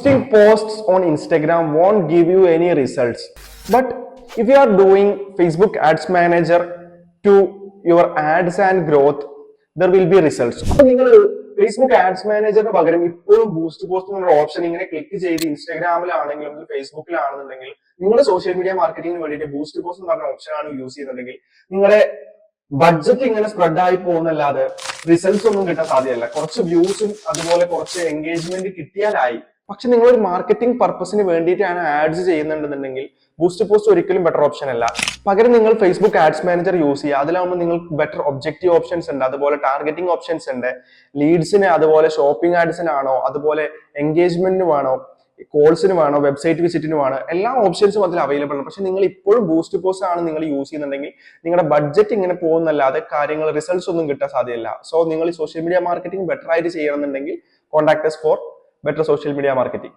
Boosting posts on Instagram won't give you any results. But if you are doing Facebook Ads Manager to your ads and growth, there will be results. അപ്പോൾ നിങ്ങൾ Facebook ads മാനേജറിന് പകരം ഇപ്പോഴും boost post എന്നുള്ള option ഇങ്ങനെ click ചെയ്ത് ഇൻസ്റ്റാഗ്രാമിലാണെങ്കിലും ഫേസ്ബുക്കിലാണെന്നുണ്ടെങ്കിൽ നിങ്ങളുടെ social media മാർക്കറ്റിംഗിന് വേണ്ടിയിട്ട് boost post എന്ന് പറഞ്ഞ ഓപ്ഷൻ ആണ് യൂസ് ചെയ്യുന്നുണ്ടെങ്കിൽ നിങ്ങളുടെ ബഡ്ജറ്റ് ഇങ്ങനെ സ്പ്രെഡ് ആയി പോകുന്നല്ലാതെ റിസൾട്ട്സ് ഒന്നും കിട്ടാൻ സാധ്യതയല്ല. കുറച്ച് വ്യൂസും അതുപോലെ കുറച്ച് എൻഗേജ്മെന്റ് കിട്ടിയാലായി. പക്ഷെ നിങ്ങൾ ഒരു മാർക്കറ്റിംഗ് പർപ്പസിന് വേണ്ടിയിട്ടാണ് ആഡ്സ് ചെയ്യുന്നുണ്ടെന്നുണ്ടെങ്കിൽ ബൂസ്റ്റ് പോസ്റ്റ് ഒരിക്കലും ബെറ്റർ ഓപ്ഷൻ അല്ല. പകരം നിങ്ങൾ ഫേസ്ബുക്ക് ആഡ്സ് മാനേജർ യൂസ് ചെയ്യുക. അതിലാവുമ്പോൾ നിങ്ങൾക്ക് ബെറ്റർ ഒബ്ജക്റ്റീവ് ഓപ്ഷൻസ് ഉണ്ട്, അതുപോലെ ടാർഗറ്റിംഗ് ഓപ്ഷൻസ് ഉണ്ട്. ലീഡ്സിന് അതുപോലെ ഷോപ്പിംഗ് ആഡ്സിനാണോ അതുപോലെ എൻഗേജ്മെന്റിന് വേണോ കോൾസിന് വേണോ വെബ്സൈറ്റ് വിസിറ്റിന് വേണോ എല്ലാ ഓപ്ഷൻസും അതിൽ അവൈലബിൾ ആണ്. പക്ഷെ നിങ്ങൾ ഇപ്പോഴും ബൂസ്റ്റ് പോസ്റ്റ് ആണ് നിങ്ങൾ യൂസ് ചെയ്യുന്നുണ്ടെങ്കിൽ നിങ്ങളുടെ ബഡ്ജറ്റ് ഇങ്ങനെ പോകുന്നല്ലാതെ കാര്യങ്ങൾ റിസൾട്ട്സ് ഒന്നും കിട്ടാൻ സാധ്യതയില്ല. സോ നിങ്ങൾ ഈ സോഷ്യൽ മീഡിയ മാർക്കറ്റിംഗ് ബെറ്റർ ആയിട്ട് ചെയ്യണമെന്നുണ്ടെങ്കിൽ contact us four better social media marketing.